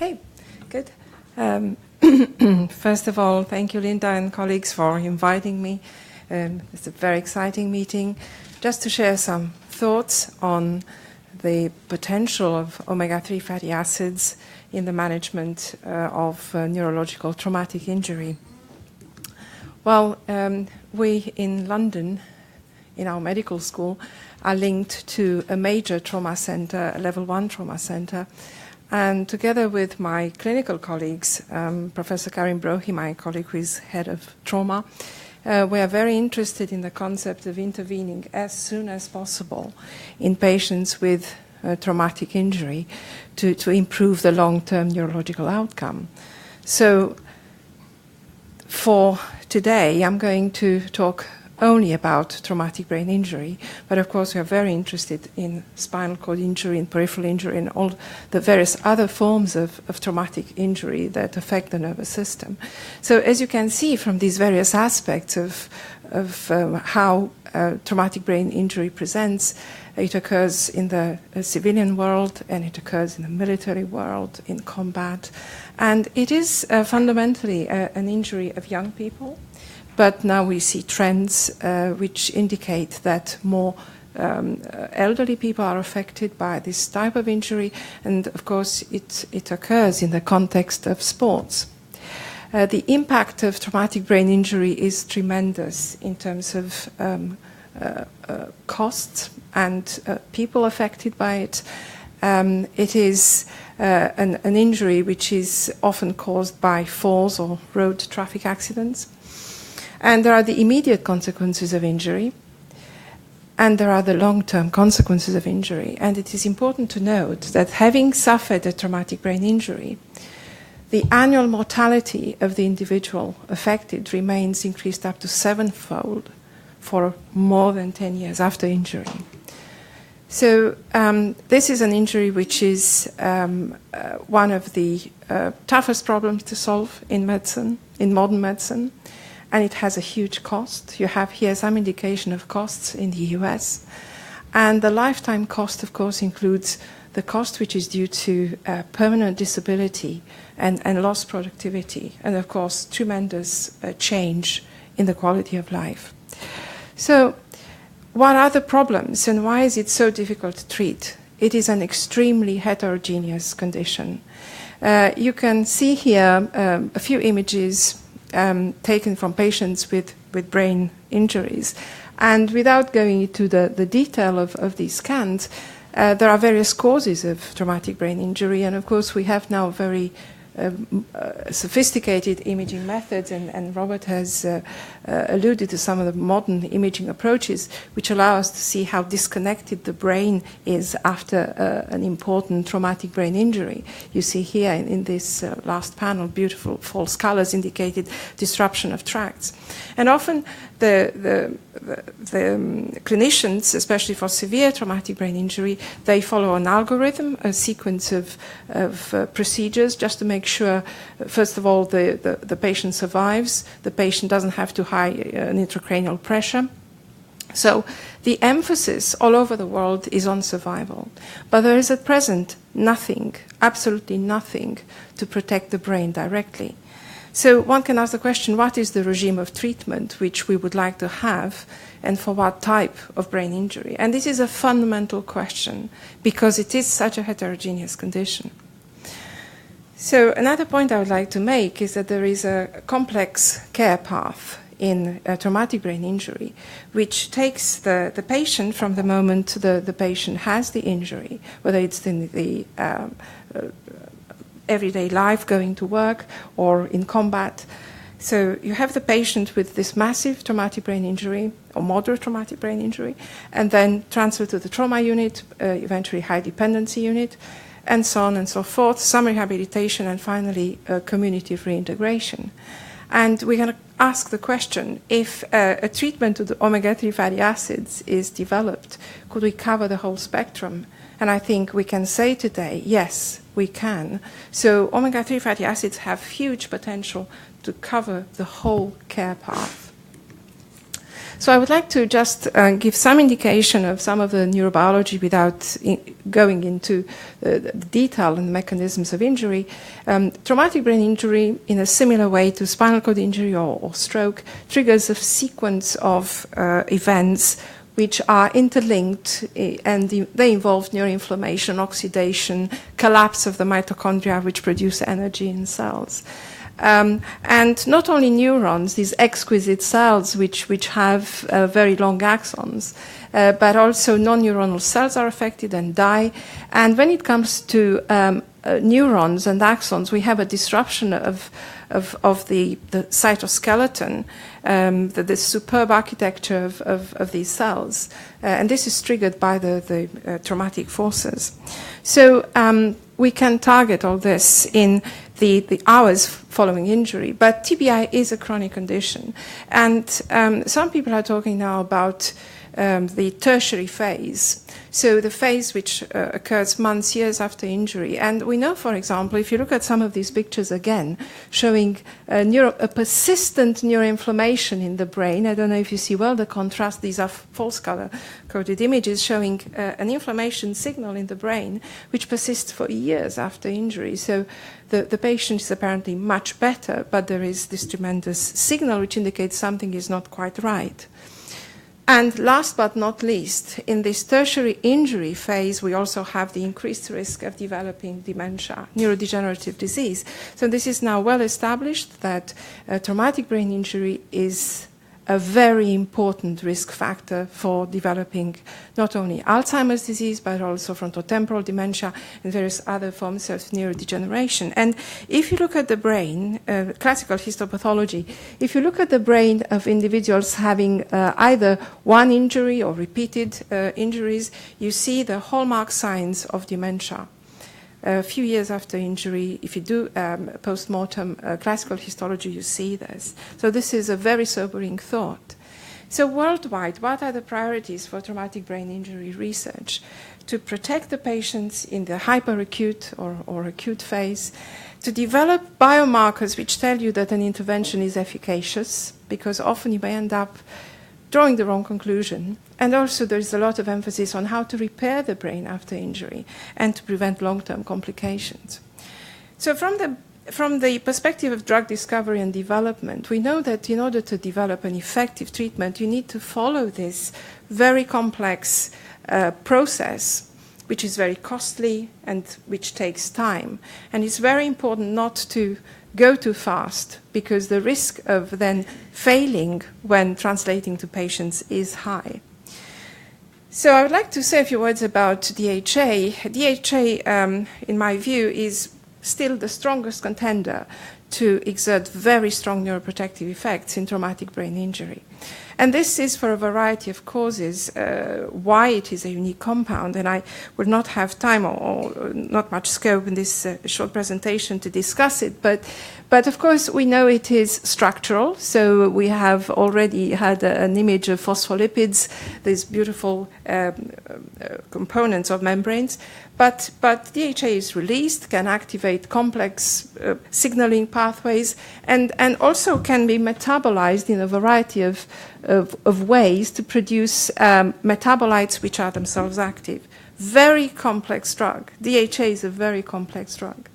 Okay, good. First of all, thank you, Linda and colleagues, for inviting me. It's a very exciting meeting. Just to share some thoughts on the potential of omega-3 fatty acids in the management of neurological traumatic injury. Well, we in London, in our medical school, are linked to a major trauma center, a level 1 trauma center. And together with my clinical colleagues, Professor Karim Brohi, my colleague who is head of trauma, we are very interested in the concept of intervening as soon as possible in patients with traumatic injury to improve the long-term neurological outcome. So for today, I'm going to talk only about traumatic brain injury, but of course we are very interested in spinal cord injury and peripheral injury and all the various other forms of traumatic injury that affect the nervous system. So as you can see from these various aspects of how traumatic brain injury presents, it occurs in the civilian world and it occurs in the military world, in combat, and it is fundamentally an injury of young people. But now we see trends which indicate that more elderly people are affected by this type of injury, and of course it occurs in the context of sports. The impact of traumatic brain injury is tremendous in terms of costs and people affected by it. It is an injury which is often caused by falls or road traffic accidents. And there are the immediate consequences of injury, and there are the long-term consequences of injury. And it is important to note that having suffered a traumatic brain injury, the annual mortality of the individual affected remains increased up to 7-fold for more than 10 years after injury. So this is an injury which is one of the toughest problems to solve in medicine, in modern medicine. And it has a huge cost. You have here some indication of costs in the US. And the lifetime cost, of course, includes the cost which is due to permanent disability and lost productivity. And, of course, tremendous change in the quality of life. So what are the problems and why is it so difficult to treat? It is an extremely heterogeneous condition. You can see here a few images taken from patients with brain injuries. And without going into the detail of these scans, there are various causes of traumatic brain injury. And of course, we have now very sophisticated imaging methods, and Robert has alluded to some of the modern imaging approaches which allow us to see how disconnected the brain is after an important traumatic brain injury. You see here in this last panel, beautiful false colors indicated disruption of tracts. And often the clinicians, especially for severe traumatic brain injury, they follow an algorithm, a sequence of procedures just to make sure, first of all, the patient survives, the patient doesn't have too high an intracranial pressure. So the emphasis all over the world is on survival. But there is at present nothing, absolutely nothing, to protect the brain directly. So one can ask the question, what is the regime of treatment which we would like to have and for what type of brain injury? And this is a fundamental question because it is such a heterogeneous condition. So another point I would like to make is that there is a complex care path in traumatic brain injury, which takes the patient from the moment the patient has the injury, whether it's in the everyday life, going to work, or in combat. So you have the patient with this massive traumatic brain injury or moderate traumatic brain injury, and then transfer to the trauma unit, eventually high dependency unit, and so on and so forth, some rehabilitation, and finally community reintegration. And we're going to ask the question, if a treatment of the omega-3 fatty acids is developed, could we cover the whole spectrum? And I think we can say today, yes, we can. So omega-3 fatty acids have huge potential to cover the whole care path. So I would like to just give some indication of some of the neurobiology without going into the detail and the mechanisms of injury. Traumatic brain injury, in a similar way to spinal cord injury or stroke, triggers a sequence of events which are interlinked, and they involve neuroinflammation, oxidation, collapse of the mitochondria, which produce energy in cells. And not only neurons, these exquisite cells which have very long axons, but also non-neuronal cells are affected and die. And when it comes to neurons and axons, we have a disruption of the cytoskeleton, the superb architecture of these cells. And this is triggered by the traumatic forces. So we can target all this in the hours following injury, but TBI is a chronic condition. And some people are talking now about the tertiary phase, so the phase which occurs months, years after injury. And we know, for example, if you look at some of these pictures again, showing a persistent neuroinflammation in the brain. I don't know if you see well the contrast. These are false color-coded images showing an inflammation signal in the brain which persists for years after injury. So the patient is apparently much better, but there is this tremendous signal which indicates something is not quite right. And last but not least, in this tertiary injury phase, we also have the increased risk of developing dementia, neurodegenerative disease. So this is now well established that traumatic brain injury is a very important risk factor for developing not only Alzheimer's disease, but also frontotemporal dementia and various other forms of neurodegeneration. And if you look at the brain, classical histopathology, if you look at the brain of individuals having either one injury or repeated injuries, you see the hallmark signs of dementia. A few years after injury, if you do post-mortem classical histology, you see this. So this is a very sobering thought. So worldwide, what are the priorities for traumatic brain injury research? To protect the patients in the hyperacute or acute phase, to develop biomarkers which tell you that an intervention is efficacious, because often you may end up drawing the wrong conclusion. And also there is a lot of emphasis on how to repair the brain after injury and to prevent long-term complications. So from the perspective of drug discovery and development, we know that in order to develop an effective treatment, you need to follow this very complex process, which is very costly and which takes time. And it's very important not to go too fast, because the risk of then failing when translating to patients is high. So I would like to say a few words about DHA. DHA, in my view, is still the strongest contender to exert very strong neuroprotective effects in traumatic brain injury. And this is for a variety of causes why it is a unique compound, and I will not have time or not much scope in this short presentation to discuss it, but of course we know it is structural, so we have already had an image of phospholipids, these beautiful components of membranes, but DHA is released, can activate complex signaling pathways, and also can be metabolized in a variety of ways to produce metabolites which are themselves active. Very complex drug. DHA is a very complex drug.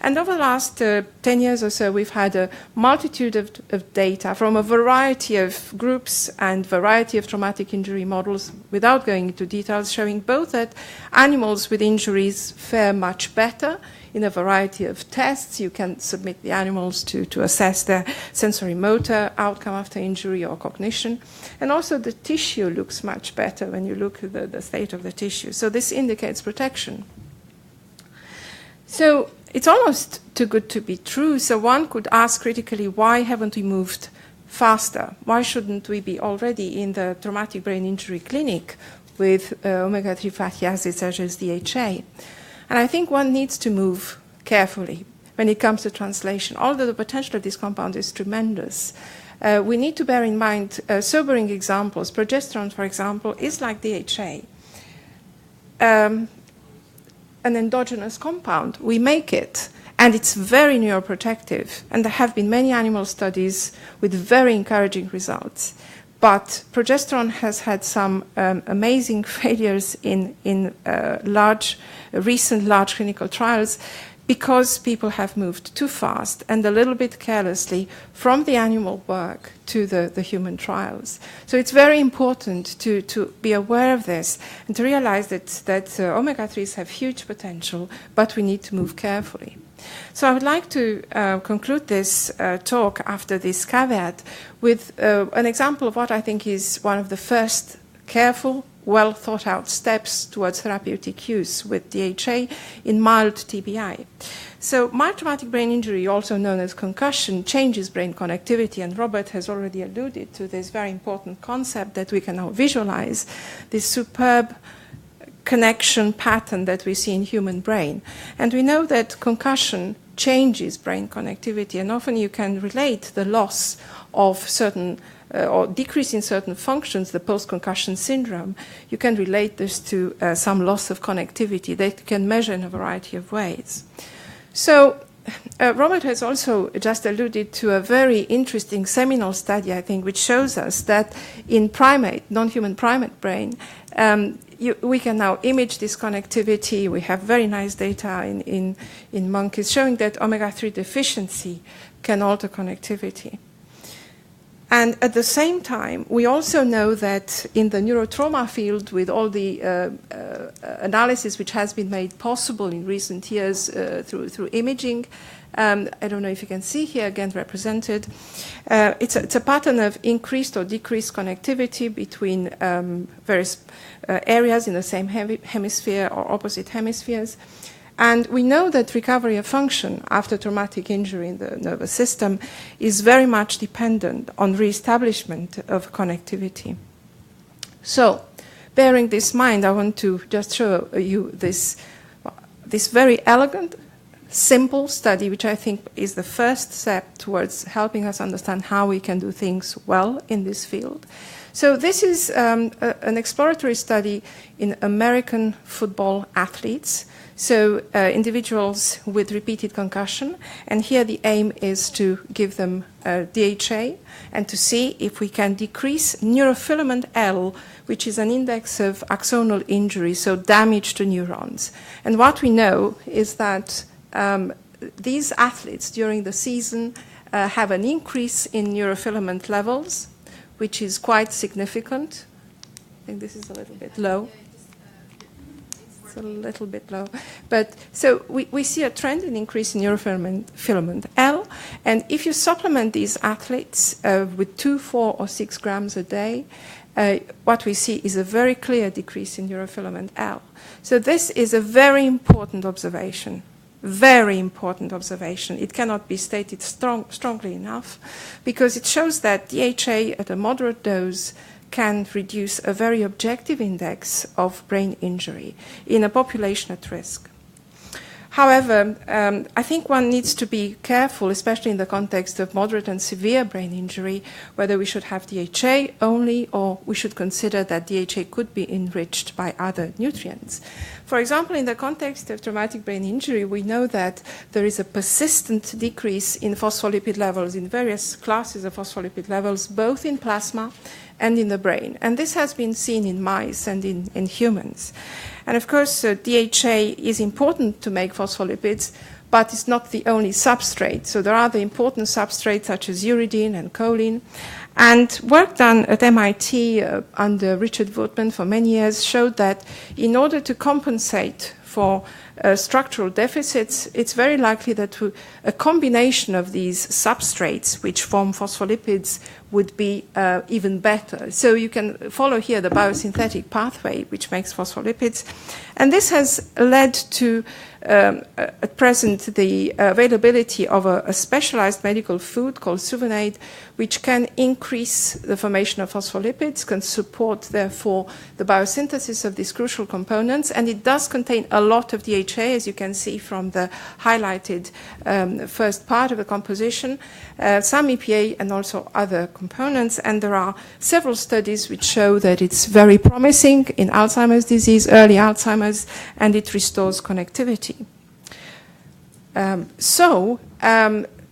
And over the last 10 years or so, we've had a multitude of data from a variety of groups and variety of traumatic injury models, without going into details, showing both that animals with injuries fare much better in a variety of tests. You can submit the animals to assess their sensory motor outcome after injury or cognition. And also the tissue looks much better when you look at the state of the tissue. So this indicates protection. So it's almost too good to be true. So one could ask critically, why haven't we moved faster? Why shouldn't we be already in the traumatic brain injury clinic with omega-3 fatty acids such as DHA? And I think one needs to move carefully when it comes to translation. Although the potential of this compound is tremendous, we need to bear in mind sobering examples. Progesterone, for example, is like DHA, an endogenous compound. We make it, and it's very neuroprotective. And there have been many animal studies with very encouraging results. But progesterone has had some amazing failures in recent large clinical trials, because people have moved too fast and a little bit carelessly from the animal work to the human trials. So it's very important to be aware of this and to realize that omega-3s have huge potential, but we need to move carefully. So I would like to conclude this talk after this caveat with an example of what I think is one of the first careful, well thought out steps towards therapeutic use with DHA in mild TBI. So mild traumatic brain injury, also known as concussion, changes brain connectivity, and Robert has already alluded to this very important concept that we can now visualize, this superb connection pattern that we see in human brain. And we know that concussion changes brain connectivity, and often you can relate the loss of certain or decrease in certain functions, the post-concussion syndrome. You can relate this to some loss of connectivity that you can measure in a variety of ways. So Robert has also just alluded to a very interesting seminal study, I think, which shows us that in primate, non-human primate brain, we can now image this connectivity. We have very nice data in monkeys showing that omega-3 deficiency can alter connectivity. And at the same time, we also know that in the neurotrauma field, with all the analysis which has been made possible in recent years through imaging, I don't know if you can see here again represented, it's a pattern of increased or decreased connectivity between various areas in the same hemisphere or opposite hemispheres. And we know that recovery of function after traumatic injury in the nervous system is very much dependent on reestablishment of connectivity. So, bearing this in mind, I want to just show you this very elegant, simple study, which I think is the first step towards helping us understand how we can do things well in this field. So this is an exploratory study in American football athletes. So individuals with repeated concussion, and here the aim is to give them DHA and to see if we can decrease neurofilament L, which is an index of axonal injury, so damage to neurons. And what we know is that these athletes during the season have an increase in neurofilament levels, which is quite significant. I think this is a little bit low. It's a little bit low. But so we see a trend in increase in neurofilament L. And if you supplement these athletes with 2, 4, or 6 grams a day, what we see is a very clear decrease in neurofilament L. So this is a very important observation. Very important observation. It cannot be stated strongly enough, because it shows that DHA at a moderate dose can reduce a very objective index of brain injury in a population at risk. However, I think one needs to be careful, especially in the context of moderate and severe brain injury, whether we should have DHA only or we should consider that DHA could be enriched by other nutrients. For example, in the context of traumatic brain injury, we know that there is a persistent decrease in phospholipid levels, in various classes of phospholipid levels, both in plasma and in the brain. And this has been seen in mice and in humans. And of course, DHA is important to make phospholipids, but it's not the only substrate. So there are other important substrates such as uridine and choline. And work done at MIT under Richard Voetman for many years showed that in order to compensate for structural deficits, it's very likely that a combination of these substrates which form phospholipids would be even better. So you can follow here the biosynthetic pathway which makes phospholipids. And this has led to, at present, the availability of a specialized medical food called Suvinate, which can increase the formation of phospholipids, can support, therefore, the biosynthesis of these crucial components. And it does contain a lot of DHA, as you can see from the highlighted first part of the composition, some EPA and also other components. And there are several studies which show that it's very promising in Alzheimer's disease, early Alzheimer's, and it restores connectivity.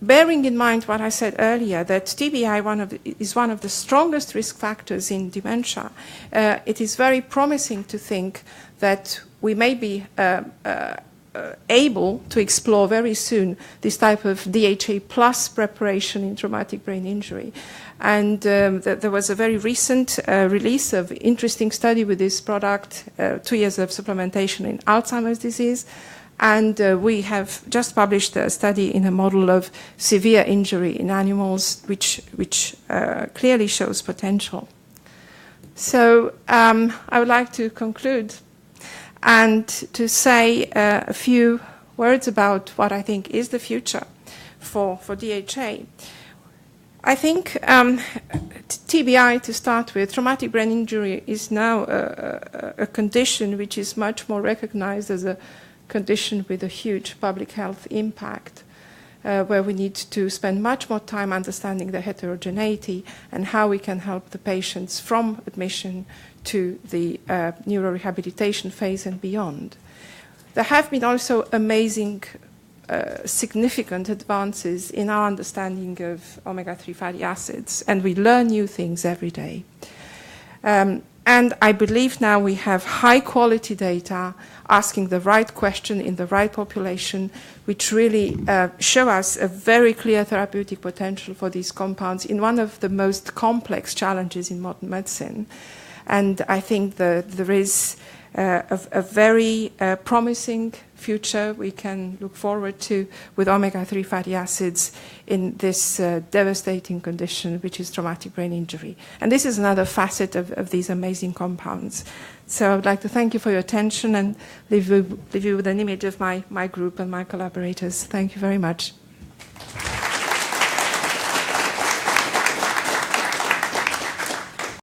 bearing in mind what I said earlier, that TBI is one of the strongest risk factors in dementia, it is very promising to think that we may be able to explore very soon this type of DHA plus preparation in traumatic brain injury. And there was a very recent release of interesting study with this product, 2 years of supplementation in Alzheimer's disease. And we have just published a study in a model of severe injury in animals, which clearly shows potential. So I would like to conclude and to say a few words about what I think is the future for DHA. I think TBI, to start with, traumatic brain injury, is now a condition which is much more recognized as a condition with a huge public health impact, where we need to spend much more time understanding the heterogeneity and how we can help the patients from admission to the neurorehabilitation phase and beyond. There have been also amazing, significant advances in our understanding of omega-3 fatty acids, and we learn new things every day. And I believe now we have high-quality data asking the right question in the right population, which really show us a very clear therapeutic potential for these compounds in one of the most complex challenges in modern medicine. And I think that there is a very promising future we can look forward to with omega-3 fatty acids in this devastating condition, which is traumatic brain injury. And this is another facet of these amazing compounds. So I would like to thank you for your attention and leave you with an image of my group and my collaborators. Thank you very much.